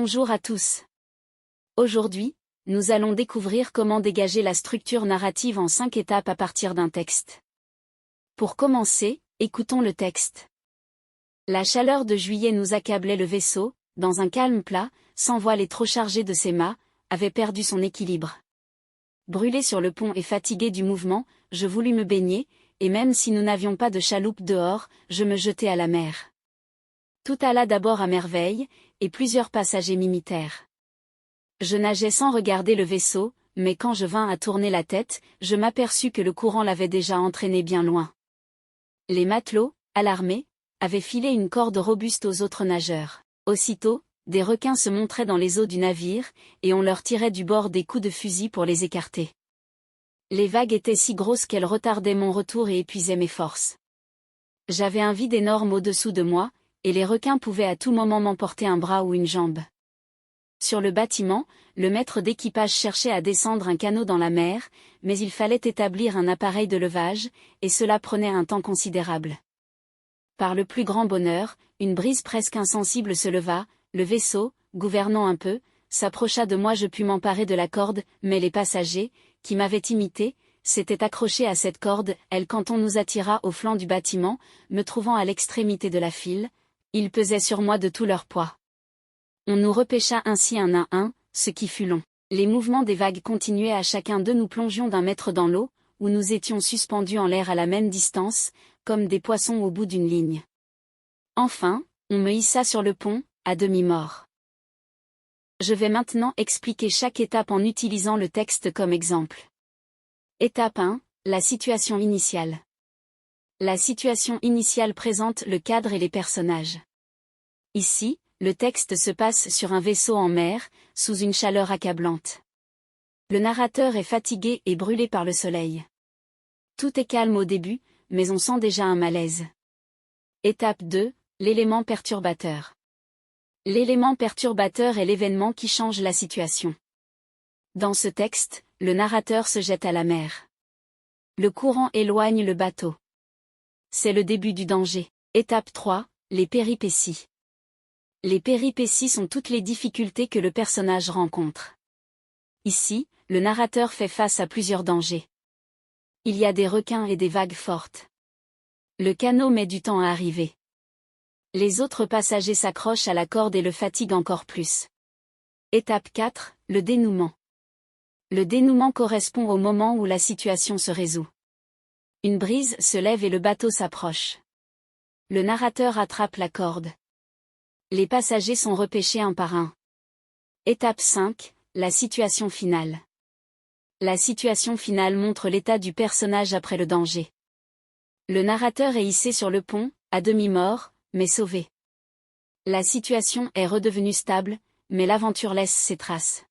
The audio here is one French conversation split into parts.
Bonjour à tous. Aujourd'hui, nous allons découvrir comment dégager la structure narrative en 5 étapes à partir d'un texte. Pour commencer, écoutons le texte. La chaleur de juillet nous accablait, le vaisseau, dans un calme plat, sans voile et trop chargé de ses mâts, avait perdu son équilibre. Brûlé sur le pont et fatigué du mouvement, je voulus me baigner, et même si nous n'avions pas de chaloupe dehors, je me jetai à la mer. Tout alla d'abord à merveille, et plusieurs passagers m'imitèrent. Je nageais sans regarder le vaisseau, mais quand je vins à tourner la tête, je m'aperçus que le courant l'avait déjà entraîné bien loin. Les matelots, alarmés, avaient filé une corde robuste aux autres nageurs. Aussitôt, des requins se montraient dans les eaux du navire, et on leur tirait du bord des coups de fusil pour les écarter. Les vagues étaient si grosses qu'elles retardaient mon retour et épuisaient mes forces. J'avais un vide énorme au-dessous de moi, et les requins pouvaient à tout moment m'emporter un bras ou une jambe. Sur le bâtiment, le maître d'équipage cherchait à descendre un canot dans la mer, mais il fallait établir un appareil de levage, et cela prenait un temps considérable. Par le plus grand bonheur, une brise presque insensible se leva, le vaisseau, gouvernant un peu, s'approcha de moi. Je pus m'emparer de la corde, mais les passagers, qui m'avaient imité, s'étaient accrochés à cette corde. Quand on nous attira au flanc du bâtiment, me trouvant à l'extrémité de la file, ils pesaient sur moi de tout leur poids. On nous repêcha ainsi un à un, ce qui fut long. Les mouvements des vagues continuaient, à chacun d'eux nous plongions d'un mètre dans l'eau, où nous étions suspendus en l'air à la même distance, comme des poissons au bout d'une ligne. Enfin, on me hissa sur le pont, à demi-mort. Je vais maintenant expliquer chaque étape en utilisant le texte comme exemple. Étape 1, la situation initiale. La situation initiale présente le cadre et les personnages. Ici, le texte se passe sur un vaisseau en mer, sous une chaleur accablante. Le narrateur est fatigué et brûlé par le soleil. Tout est calme au début, mais on sent déjà un malaise. Étape 2, l'élément perturbateur. L'élément perturbateur est l'événement qui change la situation. Dans ce texte, le narrateur se jette à la mer. Le courant éloigne le bateau. C'est le début du danger. Étape 3, les péripéties. Les péripéties sont toutes les difficultés que le personnage rencontre. Ici, le narrateur fait face à plusieurs dangers. Il y a des requins et des vagues fortes. Le canot met du temps à arriver. Les autres passagers s'accrochent à la corde et le fatiguent encore plus. Étape 4, le dénouement. Le dénouement correspond au moment où la situation se résout. Une brise se lève et le bateau s'approche. Le narrateur attrape la corde. Les passagers sont repêchés un par un. Étape 5, la situation finale. La situation finale montre l'état du personnage après le danger. Le narrateur est hissé sur le pont, à demi-mort, mais sauvé. La situation est redevenue stable, mais l'aventure laisse ses traces.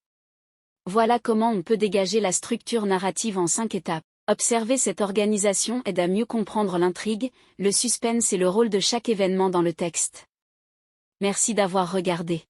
Voilà comment on peut dégager la structure narrative en 5 étapes. Observer cette organisation aide à mieux comprendre l'intrigue, le suspense et le rôle de chaque événement dans le texte. Merci d'avoir regardé.